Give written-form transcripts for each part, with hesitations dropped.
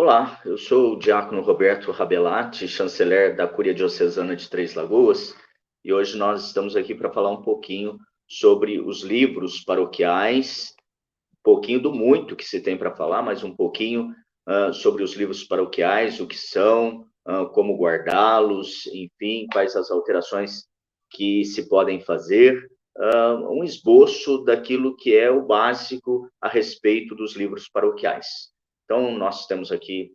Olá, eu sou o diácono Roberto Rabelati, chanceler da Cúria Diocesana de Três Lagoas, e hoje nós estamos aqui para falar um pouquinho sobre os livros paroquiais, um pouquinho do muito que se tem para falar, mas um pouquinho sobre os livros paroquiais, o que são, como guardá-los, enfim, quais as alterações que se podem fazer, um esboço daquilo que é o básico a respeito dos livros paroquiais. Então, nós temos aqui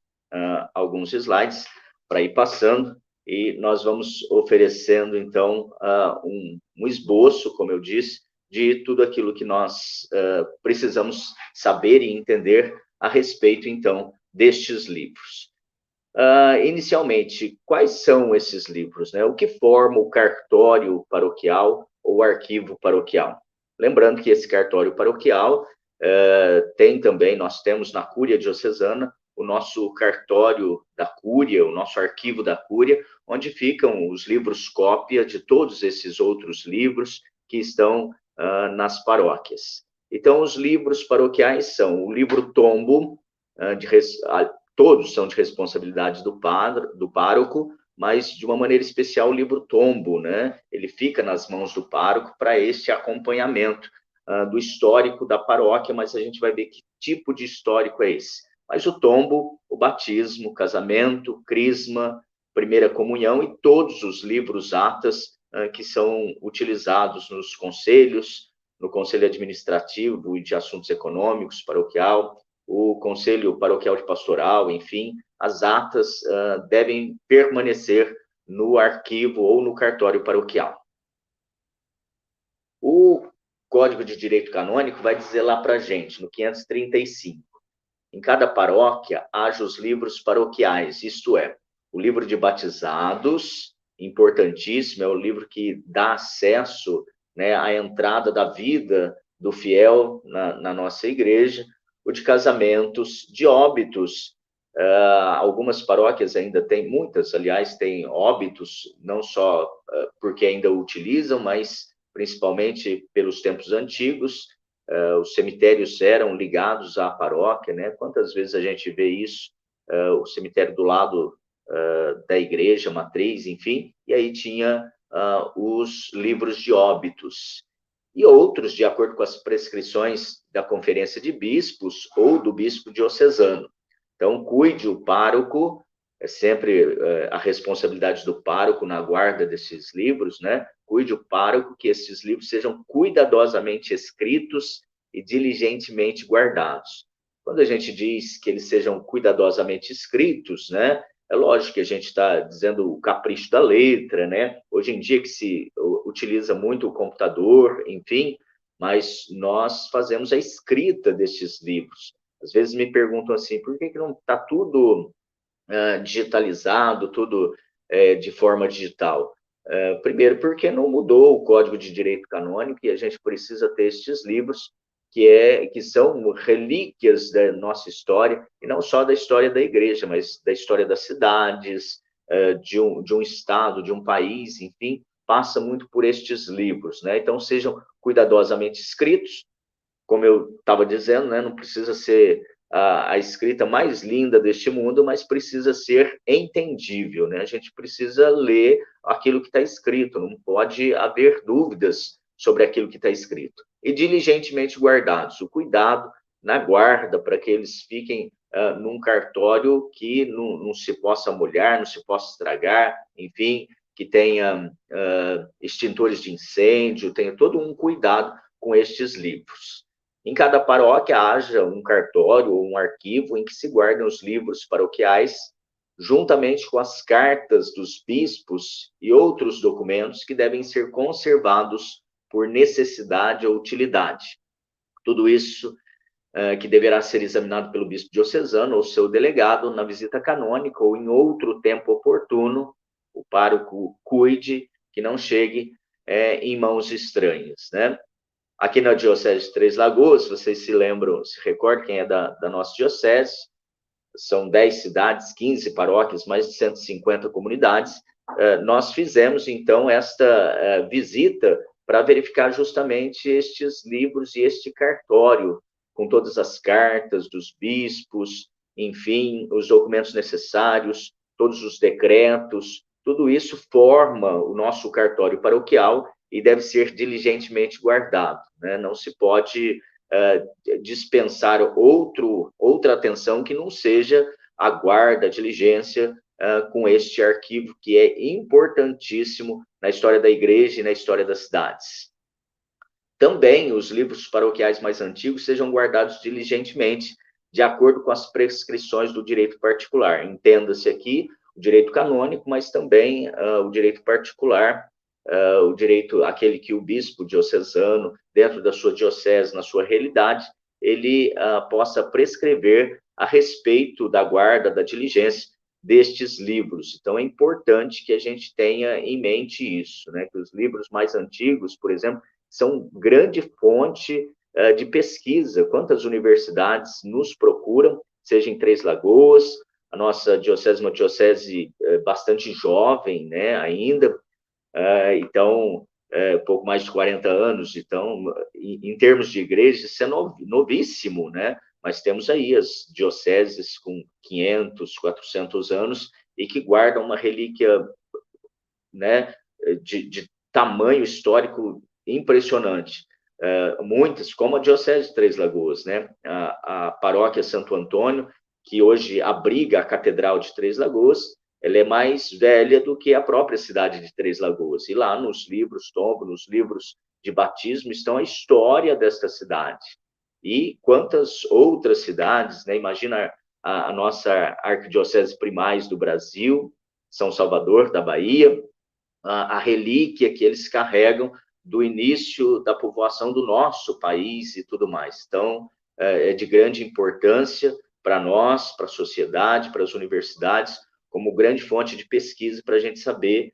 alguns slides para ir passando e nós vamos oferecendo, então, um esboço, como eu disse, de tudo aquilo que nós precisamos saber e entender a respeito, então, destes livros. Inicialmente, quais são esses livros, né? O que forma o cartório paroquial ou arquivo paroquial? Lembrando que esse cartório paroquial tem também, nós temos na Cúria Diocesana, o nosso cartório da Cúria, o nosso arquivo da Cúria, onde ficam os livros cópia de todos esses outros livros que estão nas paróquias. Então, os livros paroquiais são o livro tombo, todos são de responsabilidade do pároco, mas de uma maneira especial o livro tombo, né? Ele fica nas mãos do pároco para este acompanhamento do histórico da paróquia, mas a gente vai ver que tipo de histórico é esse. Mas o tombo, o batismo, o casamento, crisma, primeira comunhão e todos os livros atas que são utilizados nos conselhos, no Conselho Administrativo e de Assuntos Econômicos paroquial, o Conselho Paroquial de Pastoral, enfim, as atas devem permanecer no arquivo ou no cartório paroquial. O Código de Direito Canônico vai dizer lá para a gente, no 535, em cada paróquia haja os livros paroquiais, isto é, o livro de batizados, importantíssimo, é o livro que dá acesso, né, à entrada da vida do fiel na nossa igreja, o de casamentos, de óbitos. Algumas paróquias ainda têm, muitas, aliás, têm óbitos, não só porque ainda o utilizam, mas principalmente pelos tempos antigos. Os cemitérios eram ligados à paróquia, né? Quantas vezes a gente vê isso? O cemitério do lado da igreja matriz, enfim, e aí tinha os livros de óbitos. E outros, de acordo com as prescrições da Conferência de Bispos ou do Bispo Diocesano. Então, cuide o pároco, é sempre a responsabilidade do pároco na guarda desses livros, né? Cuide o pároco que esses livros sejam cuidadosamente escritos e diligentemente guardados. Quando a gente diz que eles sejam cuidadosamente escritos, né? É lógico que a gente está dizendo o capricho da letra, né? Hoje em dia que se utiliza muito o computador, enfim, mas nós fazemos a escrita destes livros. Às vezes me perguntam assim, por que não está tudo digitalizado, tudo de forma digital? Primeiro, porque não mudou o Código de Direito Canônico e a gente precisa ter estes livros que são relíquias da nossa história, e não só da história da igreja, mas da história das cidades, de um estado, de um país, enfim, passa muito por estes livros, né? Então, sejam cuidadosamente escritos, como eu estava dizendo, né? Não precisa ser a escrita mais linda deste mundo, mas precisa ser entendível, né? A gente precisa ler aquilo que está escrito, não pode haver dúvidas sobre aquilo que está escrito. E diligentemente guardados, o cuidado na guarda para que eles fiquem num cartório que não se possa molhar, não se possa estragar, enfim, que tenha extintores de incêndio, tenha todo um cuidado com estes livros. Em cada paróquia haja um cartório ou um arquivo em que se guardem os livros paroquiais, juntamente com as cartas dos bispos e outros documentos que devem ser conservados por necessidade ou utilidade. Tudo isso que deverá ser examinado pelo bispo diocesano ou seu delegado na visita canônica ou em outro tempo oportuno. O pároco cuide que não chegue em mãos estranhas, né? Aqui na Diocese de Três Lagoas, vocês se lembram, se recordam quem é da nossa diocese, são 10 cidades, 15 paróquias, mais de 150 comunidades. Nós fizemos, então, esta visita para verificar justamente estes livros e este cartório, com todas as cartas dos bispos, enfim, os documentos necessários, todos os decretos, tudo isso forma o nosso cartório paroquial e deve ser diligentemente guardado, né? Não se pode dispensar outra atenção que não seja a guarda, a diligência com este arquivo que é importantíssimo na história da igreja e na história das cidades. Também os livros paroquiais mais antigos sejam guardados diligentemente, de acordo com as prescrições do direito particular. Entenda-se aqui o direito canônico, mas também o direito particular, o direito, aquele que o bispo diocesano, dentro da sua diocese, na sua realidade, ele possa prescrever a respeito da guarda, da diligência destes livros. Então, é importante que a gente tenha em mente isso, né? Que os livros mais antigos, por exemplo, são grande fonte de pesquisa. Quantas universidades nos procuram, seja em Três Lagoas, a nossa diocese é uma diocese bastante jovem, né, ainda, então, pouco mais de 40 anos, então, em termos de igreja, isso é novíssimo, né, mas temos aí as dioceses com 500, 400 anos e que guardam uma relíquia, né, de tamanho histórico impressionante. Muitas, como a Diocese de Três Lagoas, né? A paróquia Santo Antônio, que hoje abriga a Catedral de Três Lagoas, ela é mais velha do que a própria cidade de Três Lagoas. E lá nos livros, nos livros de batismo, estão a história desta cidade. E quantas outras cidades, né? Imagina a nossa arquidiocese primaz do Brasil, São Salvador, da Bahia, a relíquia que eles carregam do início da povoação do nosso país e tudo mais. Então, é de grande importância para nós, para a sociedade, para as universidades, como grande fonte de pesquisa para a gente saber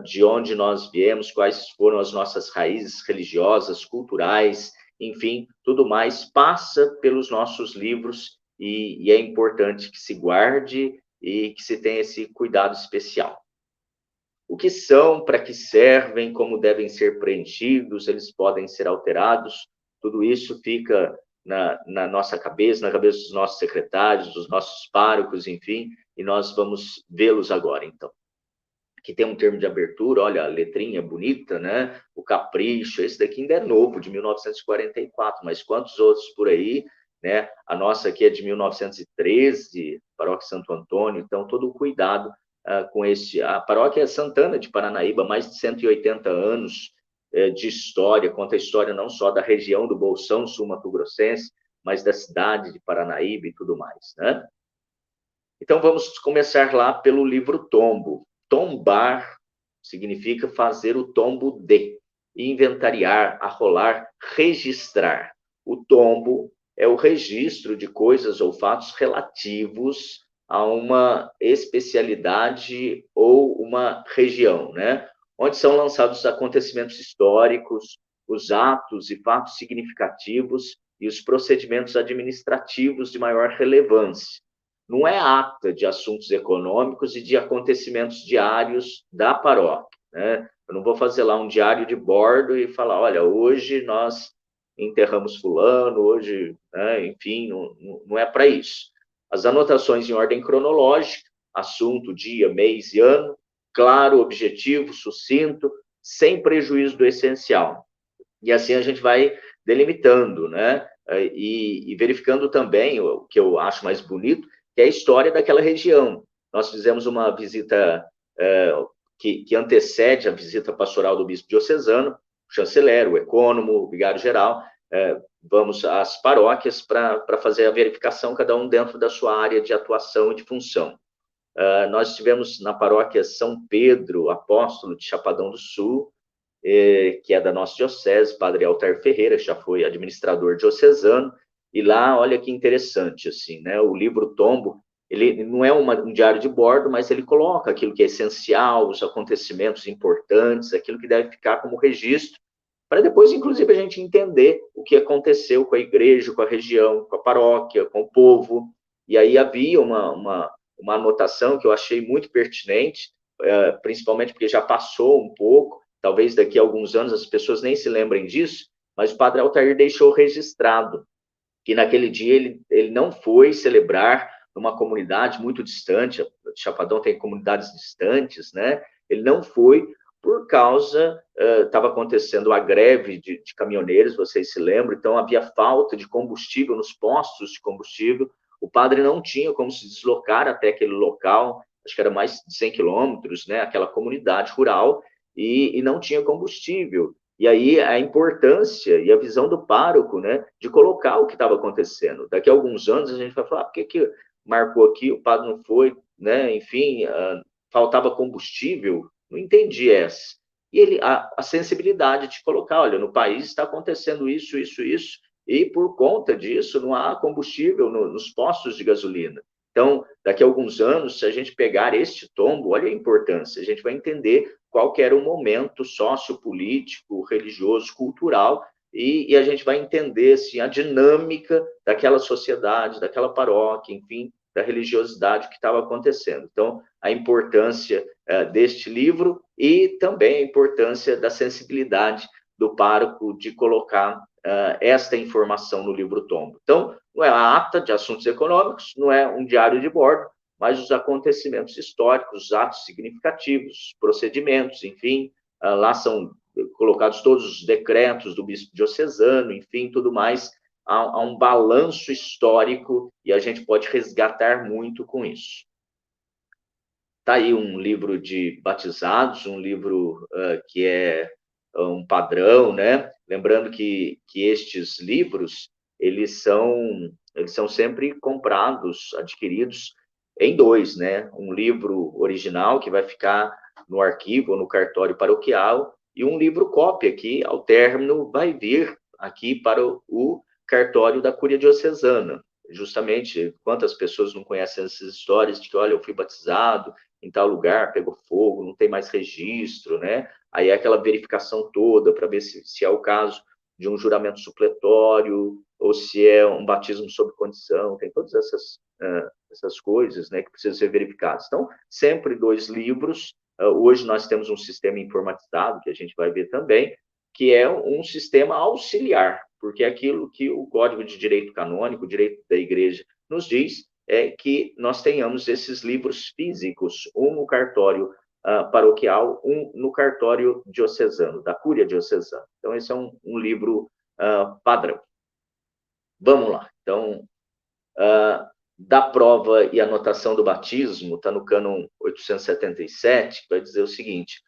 de onde nós viemos, quais foram as nossas raízes religiosas, culturais, enfim, tudo mais passa pelos nossos livros e é importante que se guarde e que se tenha esse cuidado especial. O que são, para que servem, como devem ser preenchidos, eles podem ser alterados, tudo isso fica na nossa cabeça, na cabeça dos nossos secretários, dos nossos párocos, enfim, e nós vamos vê-los agora, então. Aqui tem um termo de abertura, olha, a letrinha bonita, né? O capricho, esse daqui ainda é novo, de 1944, mas quantos outros por aí, né? A nossa aqui é de 1913, Paróquia Santo Antônio, então todo o cuidado com esse... A paróquia é Santana de Paranaíba, mais de 180 anos de história, conta a história não só da região do Bolsão Sul-Mato-Grossense, mas da cidade de Paranaíba e tudo mais, né? Então, vamos começar lá pelo livro Tombo. Tombar significa fazer o tombo de, inventariar, arrolar, registrar. O tombo é o registro de coisas ou fatos relativos a uma especialidade ou uma região, né? Onde são lançados os acontecimentos históricos, os atos e fatos significativos e os procedimentos administrativos de maior relevância. Não é ata de assuntos econômicos e de acontecimentos diários da paróquia, né? Eu não vou fazer lá um diário de bordo e falar, olha, hoje nós enterramos fulano, hoje, né? Enfim, não é para isso. As anotações em ordem cronológica, assunto, dia, mês e ano, claro, objetivo, sucinto, sem prejuízo do essencial. E assim a gente vai delimitando, né? E verificando também, o que eu acho mais bonito, que é a história daquela região. Nós fizemos uma visita que antecede a visita pastoral do bispo diocesano, o chanceler, o ecônomo, o vigário-geral, vamos às paróquias para fazer a verificação, cada um dentro da sua área de atuação e de função. Nós estivemos na paróquia São Pedro, apóstolo de Chapadão do Sul, que é da nossa diocese, padre Altair Ferreira, já foi administrador diocesano, e lá, olha que interessante, assim, né, o livro Tombo, ele não é um diário de bordo, mas ele coloca aquilo que é essencial, os acontecimentos importantes, aquilo que deve ficar como registro, para depois, inclusive, a gente entender o que aconteceu com a igreja, com a região, com a paróquia, com o povo, e aí havia uma anotação que eu achei muito pertinente, principalmente porque já passou um pouco, talvez daqui a alguns anos as pessoas nem se lembrem disso, mas o padre Altair deixou registrado que naquele dia ele não foi celebrar numa comunidade muito distante, Chapadão tem comunidades distantes, né? Ele não foi por causa, estava acontecendo a greve de caminhoneiros, vocês se lembram, então havia falta de combustível nos postos de combustível, o padre não tinha como se deslocar até aquele local, acho que era mais de 100 quilômetros, né, aquela comunidade rural, e não tinha combustível. E aí a importância e a visão do pároco, né, de colocar o que estava acontecendo. Daqui a alguns anos a gente vai falar, por que marcou aqui, o padre não foi, né, enfim, faltava combustível, não entendi essa. E ele, a sensibilidade de colocar, olha, no país está acontecendo isso, isso, isso, e por conta disso não há combustível nos postos de gasolina. Então, daqui a alguns anos, se a gente pegar este tombo, olha a importância, a gente vai entender qual que era o momento sociopolítico, religioso, cultural, e a gente vai entender assim, a dinâmica daquela sociedade, daquela paróquia, enfim, da religiosidade que estava acontecendo. Então, a importância deste livro e também a importância da sensibilidade do pároco de colocar esta informação no livro tombo. Então, não é a ata de assuntos econômicos, não é um diário de bordo, mas os acontecimentos históricos, os atos significativos, procedimentos, enfim, lá são colocados todos os decretos do bispo diocesano, enfim, tudo mais, há um balanço histórico e a gente pode resgatar muito com isso. Está aí um livro de batizados, um livro que é um padrão, né? Lembrando que estes livros, eles são sempre comprados, adquiridos em dois, né? Um livro original, que vai ficar no arquivo ou no cartório paroquial, e um livro cópia, que ao término vai vir aqui para o cartório da Cúria Diocesana. Justamente, quantas pessoas não conhecem essas histórias de que, olha, eu fui batizado em tal lugar, pegou fogo, não tem mais registro, né? Aí é aquela verificação toda para ver se é o caso de um juramento supletório ou se é um batismo sob condição, tem todas essas coisas, né, que precisam ser verificadas. Então, sempre dois livros. Hoje nós temos um sistema informatizado, que a gente vai ver também, que é um sistema auxiliar, porque é aquilo que o Código de Direito Canônico, o direito da Igreja, nos diz é que nós tenhamos esses livros físicos, um no cartório paroquial, um no cartório diocesano, da Cúria Diocesana. Então, esse é um livro padrão. Vamos lá. Então, da prova e anotação do batismo, está no cânon 877, que vai dizer o seguinte: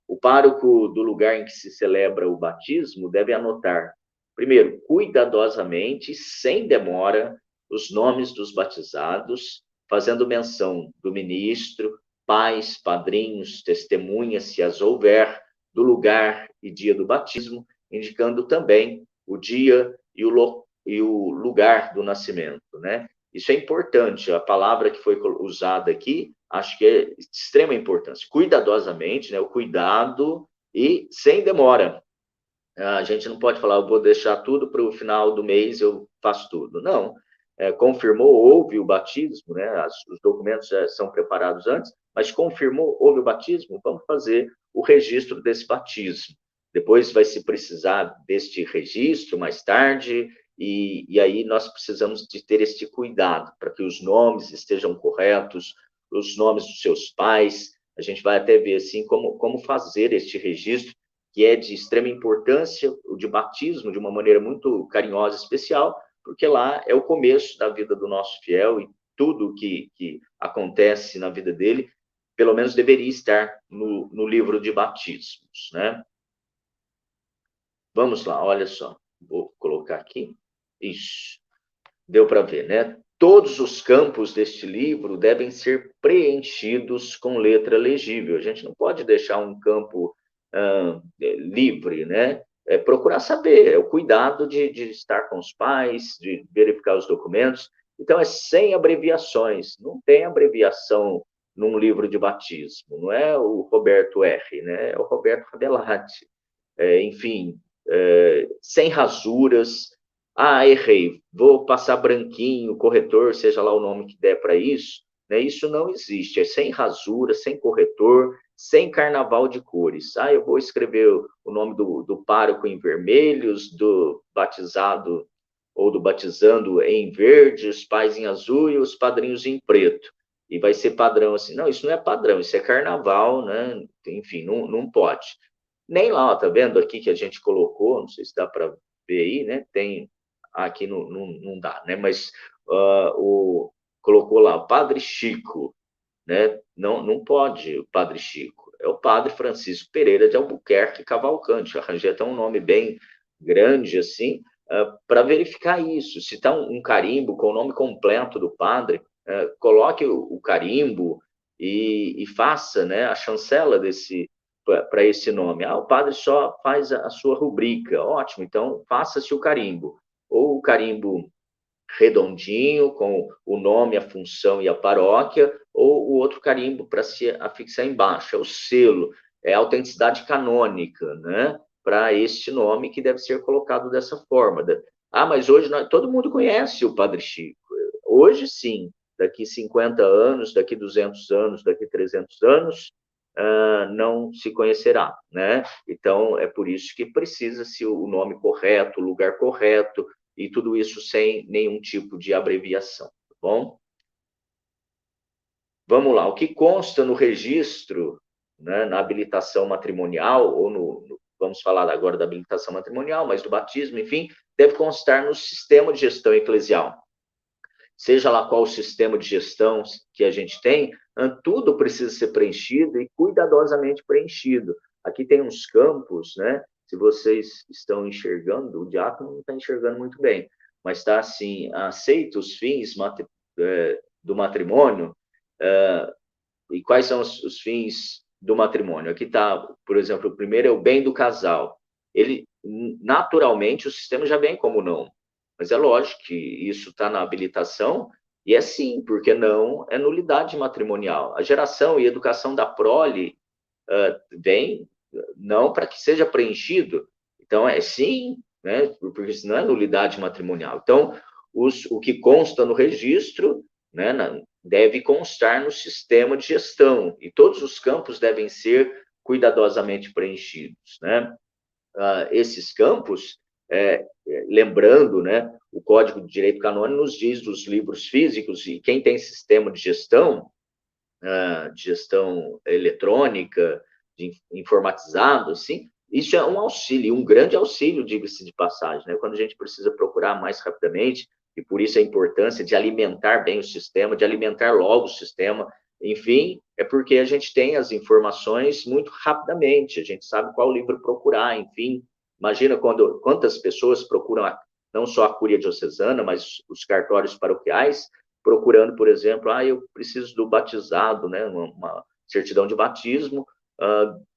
o pároco do lugar em que se celebra o batismo deve anotar, primeiro, cuidadosamente, sem demora, os nomes dos batizados, fazendo menção do ministro, pais, padrinhos, testemunhas, se as houver, do lugar e dia do batismo, indicando também o dia e o lugar do nascimento, né? Isso é importante, a palavra que foi usada aqui, acho que é de extrema importância. Cuidadosamente, né? O cuidado e sem demora. A gente não pode falar, eu vou deixar tudo para o final do mês, eu faço tudo. Não. Confirmou, houve o batismo, né? Os documentos já são preparados antes, mas confirmou, houve o batismo, vamos fazer o registro desse batismo. Depois vai se precisar deste registro mais tarde, e aí nós precisamos de ter este cuidado para que os nomes estejam corretos, os nomes dos seus pais. A gente vai até ver assim como fazer este registro, que é de extrema importância, o de batismo, de uma maneira muito carinhosa e especial, porque lá é o começo da vida do nosso fiel e tudo que acontece na vida dele, pelo menos deveria estar no livro de batismos, né? Vamos lá, olha só, vou colocar aqui, isso, deu para ver, né? Todos os campos deste livro devem ser preenchidos com letra legível. A gente não pode deixar um campo livre, né? Procurar saber, é o cuidado de estar com os pais, de verificar os documentos. Então, é sem abreviações, não tem abreviação num livro de batismo, não é o Roberto R., né? É o Roberto Rabelati. Enfim, sem rasuras. Errei, vou passar branquinho, corretor, seja lá o nome que der para isso, né? Isso não existe, é sem rasura, sem corretor, sem carnaval de cores. Eu vou escrever o nome do pároco em vermelhos, do batizado ou do batizando em verde, os pais em azul e os padrinhos em preto. E vai ser padrão assim. Não, isso não é padrão, isso é carnaval, né? Enfim, não pode. Nem lá, ó, tá vendo aqui que a gente colocou, não sei se dá para ver aí, né? Tem, aqui não dá, né? Mas colocou lá, Padre Chico, né? Não pode o Padre Chico. É o Padre Francisco Pereira de Albuquerque Cavalcante. Arranjei até um nome bem grande, assim, para verificar isso. Se está um carimbo com o nome completo do padre, coloque o carimbo e faça, né, a chancela para esse nome. O padre só faz a sua rubrica. Ótimo, então faça-se o carimbo. Ou o carimbo redondinho, com o nome, a função e a paróquia, ou o outro carimbo para se afixar embaixo, é o selo, é a autenticidade canônica, né? Para este nome que deve ser colocado dessa forma. Mas hoje todo mundo conhece o Padre Chico. Hoje sim, daqui 50 anos, daqui 200 anos, daqui 300 anos, não se conhecerá, né? Então, é por isso que precisa-se o nome correto, o lugar correto, e tudo isso sem nenhum tipo de abreviação, tá bom? Vamos lá, o que consta no registro, né, na habilitação matrimonial, ou vamos falar agora da habilitação matrimonial, mas do batismo, enfim, deve constar no sistema de gestão eclesial. Seja lá qual o sistema de gestão que a gente tem, tudo precisa ser preenchido e cuidadosamente preenchido. Aqui tem uns campos, né? Se vocês estão enxergando, o diácono não está enxergando muito bem, mas está assim, aceita os fins do matrimônio, e quais são os fins do matrimônio? Aqui está, por exemplo, o primeiro é o bem do casal. Ele, naturalmente, o sistema já vem como não, mas é lógico que isso está na habilitação, e é sim, porque não é nulidade matrimonial. A geração e educação da prole vem não para que seja preenchido, então é sim, né, porque senão é nulidade matrimonial. Então, o que consta no registro, né, deve constar no sistema de gestão, e todos os campos devem ser cuidadosamente preenchidos, né? Esses campos, lembrando, né, o Código de Direito Canônico nos diz dos livros físicos, e quem tem sistema de gestão eletrônica, informatizado, assim, isso é um auxílio, um grande auxílio, diga-se de passagem, né? Quando a gente precisa procurar mais rapidamente, e por isso a importância de alimentar bem o sistema, de alimentar logo o sistema, enfim, é porque a gente tem as informações muito rapidamente, a gente sabe qual livro procurar, enfim. Imagina quantas pessoas procuram não só a Cúria Diocesana, mas os cartórios paroquiais, procurando, por exemplo, eu preciso do batizado, né, uma certidão de batismo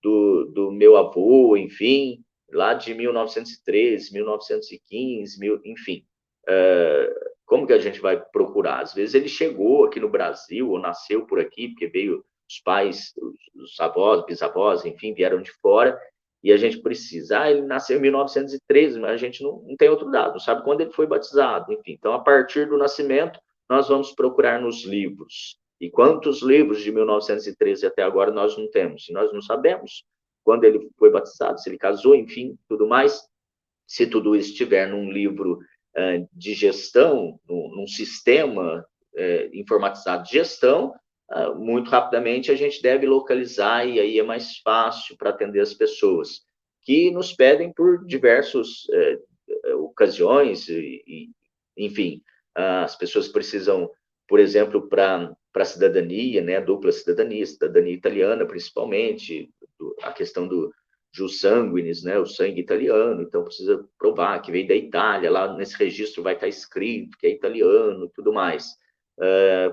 do meu avô, enfim, lá de 1913, 1915, enfim. Como que a gente vai procurar? Às vezes ele chegou aqui no Brasil, ou nasceu por aqui, porque veio os pais, os avós, bisavós, enfim, vieram de fora, e a gente precisa. Ele nasceu em 1913, mas a gente não tem outro dado, não sabe quando ele foi batizado, enfim. Então, a partir do nascimento, nós vamos procurar nos livros. E quantos livros de 1913 até agora nós não temos? E nós não sabemos quando ele foi batizado, se ele casou, enfim, tudo mais. Se tudo isso estiver num livro de gestão, num sistema informatizado de gestão, muito rapidamente a gente deve localizar, e aí é mais fácil para atender as pessoas que nos pedem por diversas ocasiões, enfim, as pessoas precisam, por exemplo, para a cidadania, né, dupla cidadania italiana principalmente, a questão do jus sanguinis, né, o sangue italiano, então precisa provar que veio da Itália, lá nesse registro vai estar escrito que é italiano e tudo mais.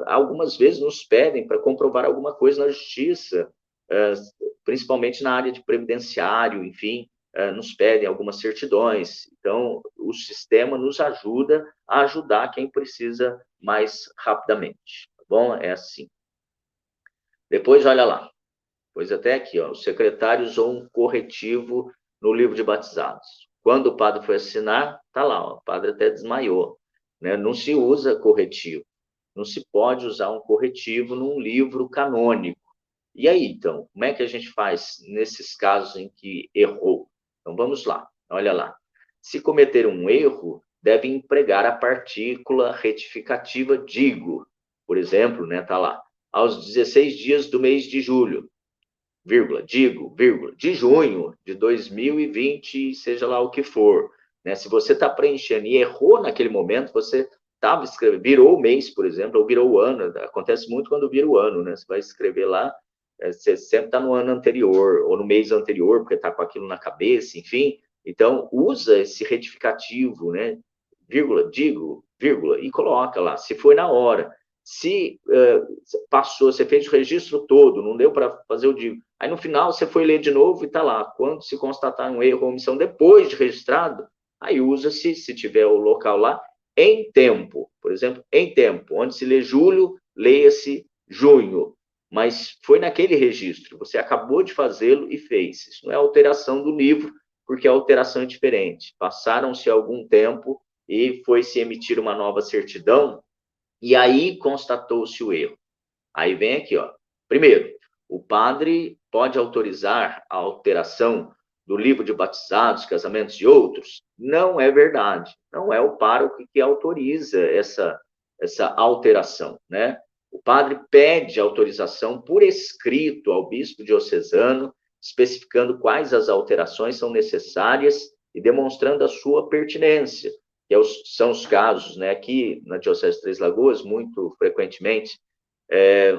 Algumas vezes nos pedem para comprovar alguma coisa na justiça, principalmente na área de previdenciário, enfim, nos pedem algumas certidões. Então, o sistema nos ajuda a ajudar quem precisa mais rapidamente, tá bom? É assim. Depois, olha lá. Pois até aqui, ó, o secretário usou um corretivo no livro de batizados. Quando o padre foi assinar, tá lá, ó, o padre até desmaiou, né? Não se usa corretivo. Não se pode usar um corretivo num livro canônico. E aí, então, como é que a gente faz nesses casos em que errou? Então, vamos lá, olha lá. Se cometer um erro, deve empregar a partícula retificativa digo. Por exemplo, né, tá lá, aos 16 dias do mês de julho, vírgula, digo, vírgula, de junho de 2020, seja lá o que for. Né? Se você está preenchendo e errou naquele momento, você estava escrevendo, virou o mês, por exemplo, ou virou o ano. Acontece muito quando vira o ano, né? Você vai escrever lá, você sempre está no ano anterior, ou no mês anterior, porque está com aquilo na cabeça, enfim. Então, usa esse retificativo, né? Vírgula, digo, vírgula, e coloca lá, se foi na hora. Se passou, você fez o registro todo, não deu para fazer o digo. Aí no final você foi ler de novo e está lá. Quando se constatar um erro ou omissão depois de registrado, aí usa-se, se tiver o local lá, em tempo. Por exemplo, em tempo. Onde se lê julho, leia-se junho. Mas foi naquele registro. Você acabou de fazê-lo e fez. Isso não é alteração do livro, porque a alteração é diferente. Passaram-se algum tempo e foi-se emitir uma nova certidão, e aí constatou-se o erro. Aí vem aqui, ó. Primeiro, o padre pode autorizar a alteração do livro de batizados, casamentos e outros? Não é verdade. Não é o pároco que autoriza essa alteração, né? O padre pede autorização por escrito ao bispo diocesano, especificando quais as alterações são necessárias e demonstrando a sua pertinência. Que são os casos, né, aqui na Diocese de Três Lagoas, muito frequentemente,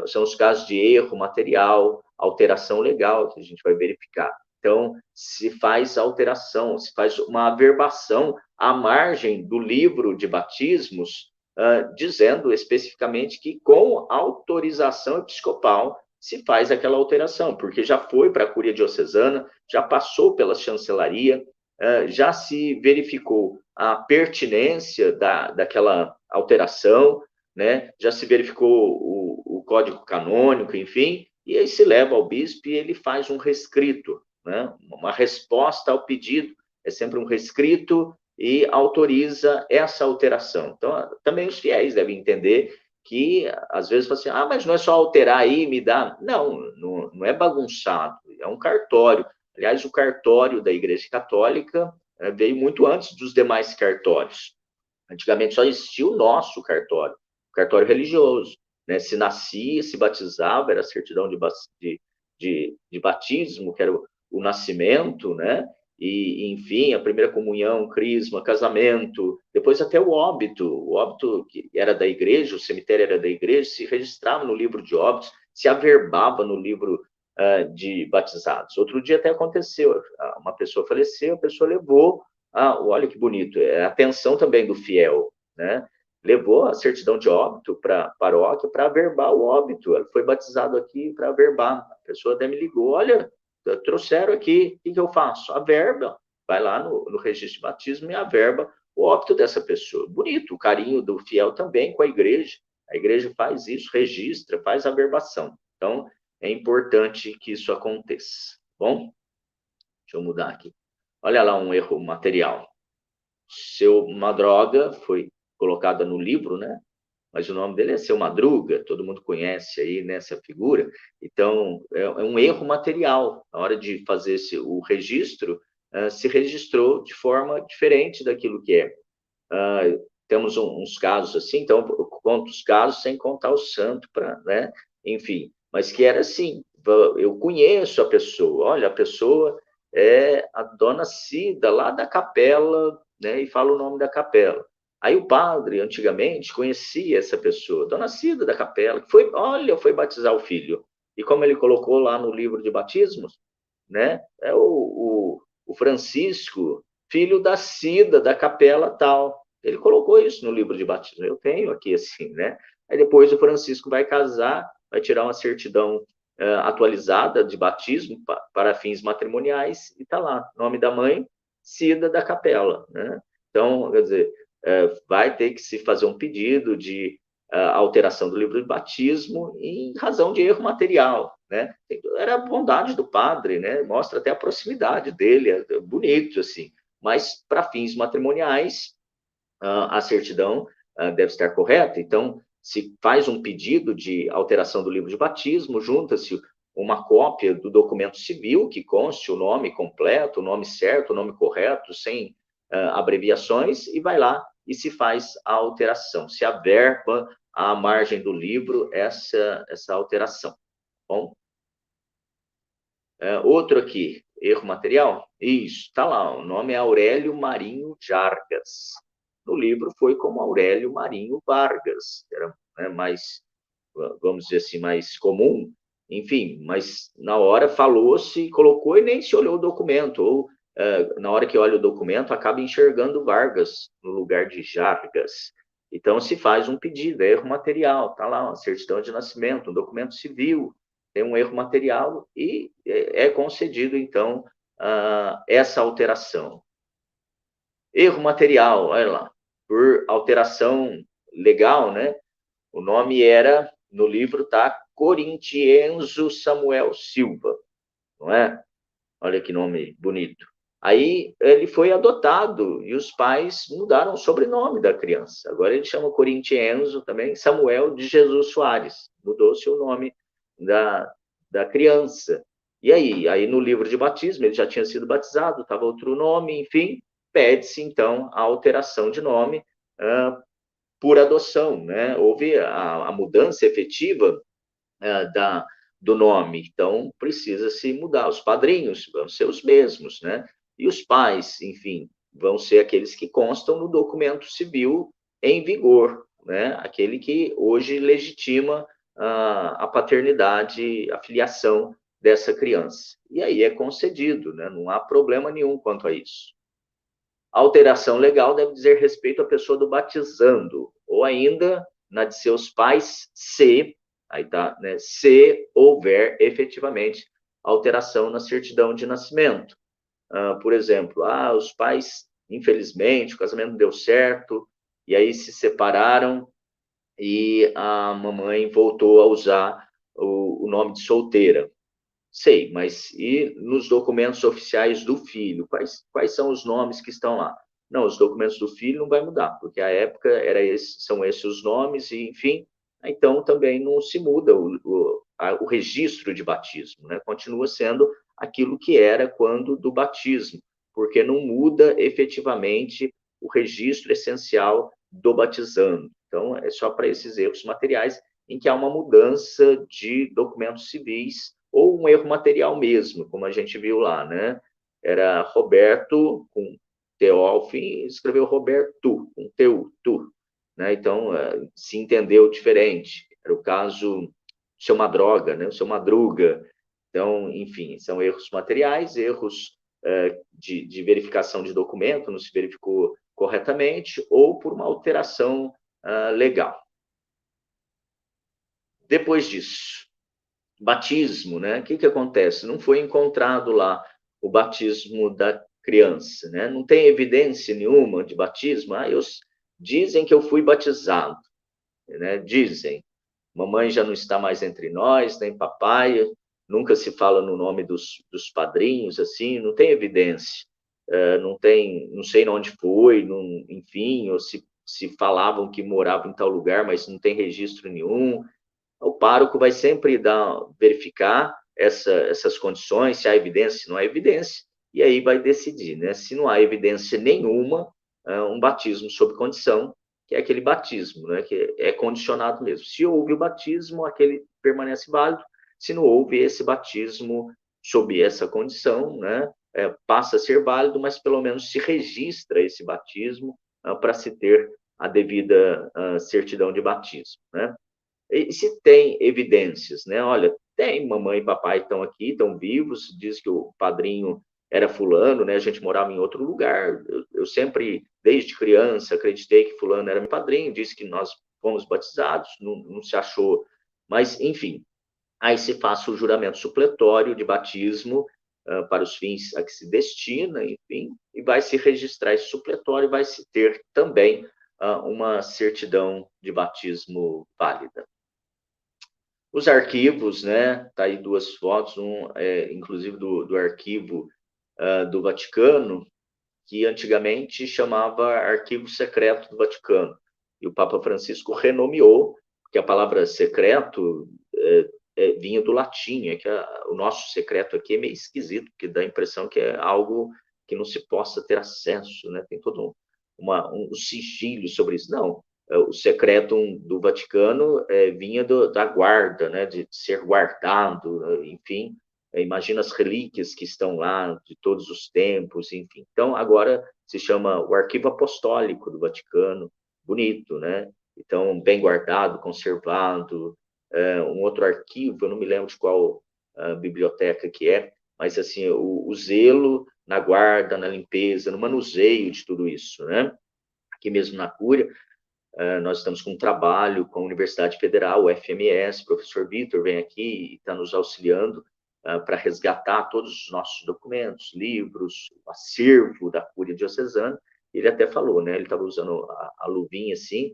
são os casos de erro material, alteração legal, que a gente vai verificar. Então, se faz alteração, se faz uma averbação à margem do livro de batismos, dizendo especificamente que com autorização episcopal se faz aquela alteração, porque já foi para a Cúria Diocesana, já passou pela chancelaria, já se verificou a pertinência daquela alteração, né? Já se verificou o código canônico, enfim, e aí se leva ao bispo e ele faz um rescrito, né? Uma resposta ao pedido, é sempre um rescrito e autoriza essa alteração. Então, também os fiéis devem entender que, às vezes, falam assim, mas não é só alterar aí, me dá. Não, não é bagunçado, é um cartório. Aliás, o cartório da Igreja Católica veio muito antes dos demais cartórios. Antigamente só existia o nosso cartório, o cartório religioso. Né? Se nascia, se batizava, era a certidão de batismo, que era o nascimento, né? E, enfim, a primeira comunhão, crisma, casamento, depois até o óbito que era da igreja, o cemitério era da igreja, se registrava no livro de óbitos, se averbava no livro de batizados. Outro dia até aconteceu, uma pessoa faleceu, a pessoa levou, olha que bonito, é a atenção também do fiel, né? Levou a certidão de óbito para a paróquia para averbar o óbito. Ela foi batizado aqui para averbar. A pessoa até me ligou, olha, trouxeram aqui, o que eu faço? Averba, vai lá no registro de batismo e averba o óbito dessa pessoa. Bonito, o carinho do fiel também com a igreja. A igreja faz isso, registra, faz a averbação. Então, é importante que isso aconteça. Bom, deixa eu mudar aqui. Olha lá um erro material. Seu Madruga foi colocada no livro, né? Mas o nome dele é Seu Madruga, todo mundo conhece aí nessa figura. Então, é um erro material. Na hora de fazer o registro, se registrou de forma diferente daquilo que é. Temos uns casos assim, então eu conto os casos sem contar o santo, né? Enfim, mas que era assim, eu conheço a pessoa, olha, a pessoa é a dona Cida, lá da capela, né? E fala o nome da capela. Aí o padre, antigamente, conhecia essa pessoa, dona Cida da capela, que foi batizar o filho. E como ele colocou lá no livro de batismos, né? É o Francisco, filho da Cida da capela tal. Ele colocou isso no livro de batismo. Eu tenho aqui assim, né? Aí depois o Francisco vai casar, vai tirar uma certidão atualizada de batismo para fins matrimoniais e tá lá, nome da mãe, Cida da capela, né? Então, quer dizer, vai ter que se fazer um pedido de alteração do livro de batismo em razão de erro material, né? Era a bondade do padre, né? Mostra até a proximidade dele, é bonito assim. Mas para fins matrimoniais, a certidão deve estar correta. Então, se faz um pedido de alteração do livro de batismo, junta-se uma cópia do documento civil que conste o nome completo, o nome certo, o nome correto, sem abreviações, e vai lá e se faz a alteração, se averba à margem do livro essa alteração. Bom, outro aqui, erro material? Isso, está lá, o nome é Aurélio Marinho Jargas. No livro foi como Aurélio Marinho Vargas, era, né, mais, vamos dizer assim, mais comum, enfim, mas na hora falou-se, colocou e nem se olhou o documento, ou na hora que olha o documento, acaba enxergando Vargas no lugar de Jargas. Então, se faz um pedido, erro material, está lá, uma certidão de nascimento, um documento civil, tem um erro material e é concedido, então, essa alteração. Erro material, olha lá, por alteração legal, né? O nome era, no livro, tá? Corintienzo Samuel Silva, não é? Olha que nome bonito. Aí ele foi adotado e os pais mudaram o sobrenome da criança. Agora ele chama Corintienzo também, Samuel de Jesus Soares. Mudou-se o nome da criança. E aí? Aí no livro de batismo ele já tinha sido batizado, estava outro nome, enfim, pede-se então a alteração de nome por adoção, né? Houve a mudança efetiva do nome, então precisa se mudar. Os padrinhos vão ser os mesmos, né? E os pais, enfim, vão ser aqueles que constam no documento civil em vigor, né? Aquele que hoje legitima a paternidade, a filiação dessa criança. E aí é concedido, né? Não há problema nenhum quanto a isso. A alteração legal deve dizer respeito à pessoa do batizando, ou ainda na de seus pais, se, aí tá, né, se houver efetivamente alteração na certidão de nascimento. Por exemplo, os pais, infelizmente, o casamento não deu certo, e aí se separaram, e a mamãe voltou a usar o nome de solteira. Sei, mas e nos documentos oficiais do filho? Quais são os nomes que estão lá? Não, os documentos do filho não vai mudar, porque a época são esses os nomes, e enfim, então também não se muda o registro de batismo, né? Continua sendo aquilo que era quando do batismo, porque não muda efetivamente o registro essencial do batizando. Então, é só para esses erros materiais em que há uma mudança de documentos civis ou um erro material mesmo, como a gente viu lá, né? Era Roberto com Teófilo, escreveu Roberto com Teu, tu, né? Então, se entendeu diferente. Era o caso do seu Madroga, né? O seu Madruga. Então, enfim, são erros materiais, erros de verificação de documento, não se verificou corretamente, ou por uma alteração legal. Depois disso, batismo, né? O que acontece? Não foi encontrado lá o batismo da criança, né? Não tem evidência nenhuma de batismo. Dizem que eu fui batizado, né? Dizem. Mamãe já não está mais entre nós, nem papai. Nunca se fala no nome dos padrinhos, assim. Não tem evidência. Não tem, não sei onde foi, não, enfim, ou se falavam que morava em tal lugar, mas não tem registro nenhum. O pároco vai sempre verificar essas condições, se há evidência, se não há evidência, e aí vai decidir, né? Se não há evidência nenhuma, um batismo sob condição, que é aquele batismo, né? Que é condicionado mesmo. Se houve o batismo, aquele permanece válido. Se não houve esse batismo sob essa condição, né? Passa a ser válido, mas pelo menos se registra esse batismo para se ter a devida certidão de batismo, né? E se tem evidências, né? Olha, tem, mamãe e papai estão aqui, estão vivos, diz que o padrinho era fulano, né? A gente morava em outro lugar. Eu sempre, desde criança, acreditei que fulano era meu padrinho, disse que nós fomos batizados, não se achou. Mas, enfim, aí se faz o juramento supletório de batismo para os fins a que se destina, enfim, e vai se registrar esse supletório e vai se ter também uma certidão de batismo válida. Os arquivos, né? Tá aí duas fotos, inclusive do arquivo do Vaticano, que antigamente chamava Arquivo Secreto do Vaticano. E o Papa Francisco renomeou, porque a palavra secreto vinha do latim, que o nosso secreto aqui é meio esquisito, porque dá a impressão que é algo que não se possa ter acesso, né? Tem todo um sigilo sobre isso. Não, o secretum do Vaticano vinha da guarda, né, de ser guardado, enfim. Imagina as relíquias que estão lá de todos os tempos, enfim. Então, agora se chama o Arquivo Apostólico do Vaticano, bonito, né? Então, bem guardado, conservado. Um outro arquivo, eu não me lembro de qual biblioteca que é, mas assim, o zelo na guarda, na limpeza, no manuseio de tudo isso, né? Aqui mesmo na Cúria, nós estamos com um trabalho com a Universidade Federal, o FMS, o professor Vitor vem aqui e está nos auxiliando para resgatar todos os nossos documentos, livros, o acervo da Cúria Diocesana. Ele até falou, né? Ele estava usando a luvinha assim,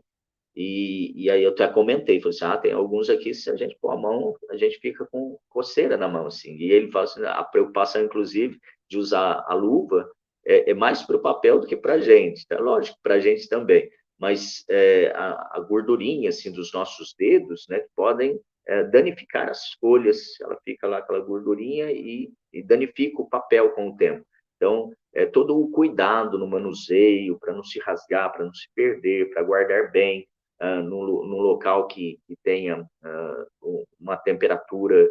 e aí eu até comentei, falei assim, tem alguns aqui, se a gente pôr a mão, a gente fica com coceira na mão, assim. E ele fala assim, a preocupação, inclusive, de usar a luva é mais para o papel do que para a gente. É lógico, para a gente também. Mas a gordurinha, assim, dos nossos dedos, né, podem danificar as folhas, ela fica lá aquela gordurinha e danifica o papel com o tempo. Então, todo o cuidado no manuseio, para não se rasgar, para não se perder, para guardar bem, num local que tenha uma temperatura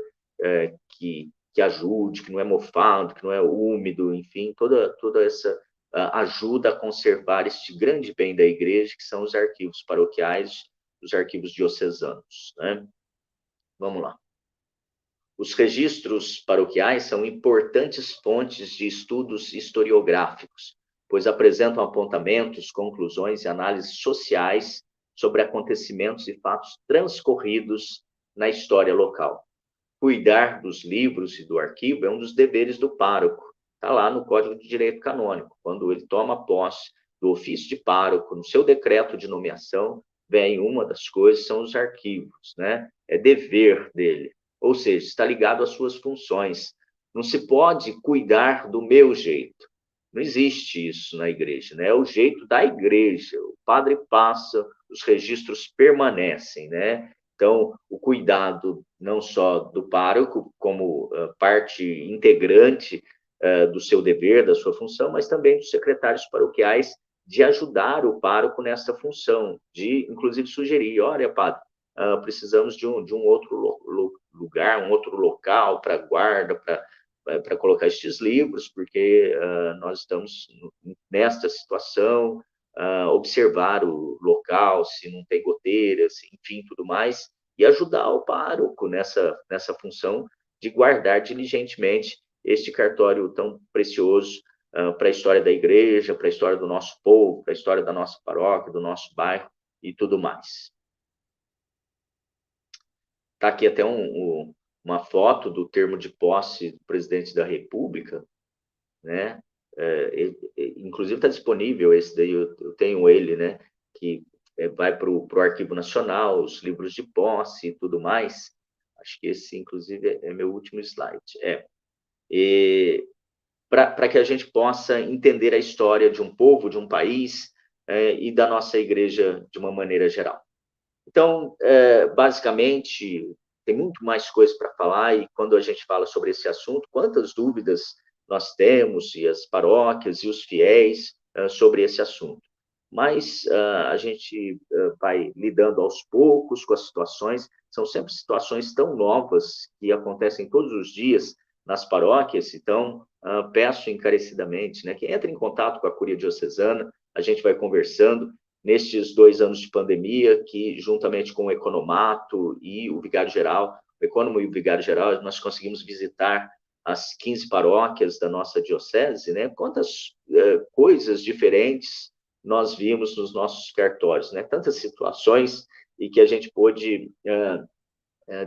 que ajude, que não é mofado, que não é úmido, enfim, toda essa ajuda a conservar este grande bem da igreja, que são os arquivos paroquiais, os arquivos diocesanos, né? Vamos lá. Os registros paroquiais são importantes fontes de estudos historiográficos, pois apresentam apontamentos, conclusões e análises sociais sobre acontecimentos e fatos transcorridos na história local. Cuidar dos livros e do arquivo é um dos deveres do pároco. Está lá no Código de Direito Canônico. Quando ele toma posse do ofício de pároco, no seu decreto de nomeação, vem uma das coisas, são os arquivos, né? É dever dele. Ou seja, está ligado às suas funções. Não se pode cuidar do meu jeito. Não existe isso na igreja, né? É o jeito da igreja. O padre passa, os registros permanecem, né? Então, o cuidado não só do pároco, como parte integrante do seu dever, da sua função, mas também dos secretários paroquiais de ajudar o pároco nessa função, de, inclusive, sugerir, olha, padre, precisamos de um outro lugar, um outro local para guarda, para colocar estes livros, porque nós estamos nesta situação, observar o local, se não tem goteiras, enfim, tudo mais, e ajudar o pároco nessa função de guardar diligentemente este cartório tão precioso para a história da igreja, para a história do nosso povo, para a história da nossa paróquia, do nosso bairro e tudo mais. Está aqui até uma foto do termo de posse do presidente da República, né? Inclusive está disponível esse daí, eu tenho ele, né? Que vai para o Arquivo Nacional, os livros de posse e tudo mais. Acho que esse, inclusive, é meu último slide. Para que a gente possa entender a história de um povo, de um país e da nossa igreja de uma maneira geral. Então, basicamente, tem muito mais coisas para falar, e quando a gente fala sobre esse assunto, quantas dúvidas nós temos, e as paróquias e os fiéis, sobre esse assunto. Mas a gente vai lidando aos poucos com as situações, são sempre situações tão novas que acontecem todos os dias nas paróquias, então peço encarecidamente, né, que entre em contato com a Cúria Diocesana, a gente vai conversando, nestes 2 anos de pandemia, que juntamente com o economato e o vigário-geral, o econômico e o vigário-geral, nós conseguimos visitar as 15 paróquias da nossa diocese, né? Quantas coisas diferentes nós vimos nos nossos cartórios, né? Tantas situações e que a gente pôde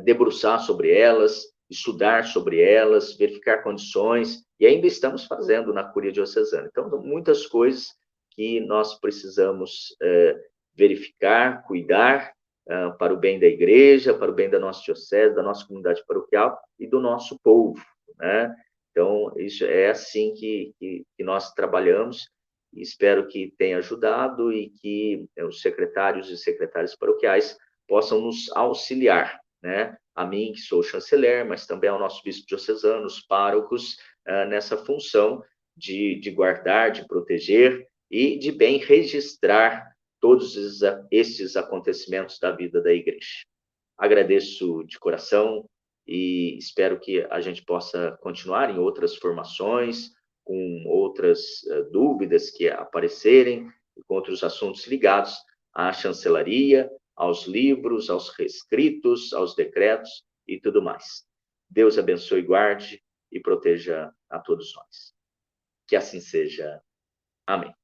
debruçar sobre elas, estudar sobre elas, verificar condições, e ainda estamos fazendo na Cúria Diocesana. Então, muitas coisas que nós precisamos verificar, cuidar para o bem da igreja, para o bem da nossa diocese, da nossa comunidade paroquial e do nosso povo, né? Então, isso é assim que nós trabalhamos, e espero que tenha ajudado e que os secretários e secretárias paroquiais possam nos auxiliar, né? A mim, que sou chanceler, mas também ao nosso bispo diocesano, os párocos, nessa função de guardar, de proteger e de bem registrar todos esses acontecimentos da vida da igreja. Agradeço de coração e espero que a gente possa continuar em outras formações, com outras dúvidas que aparecerem, com outros assuntos ligados à chancelaria, aos livros, aos rescritos, aos decretos e tudo mais. Deus abençoe, guarde e proteja a todos nós. Que assim seja. Amém.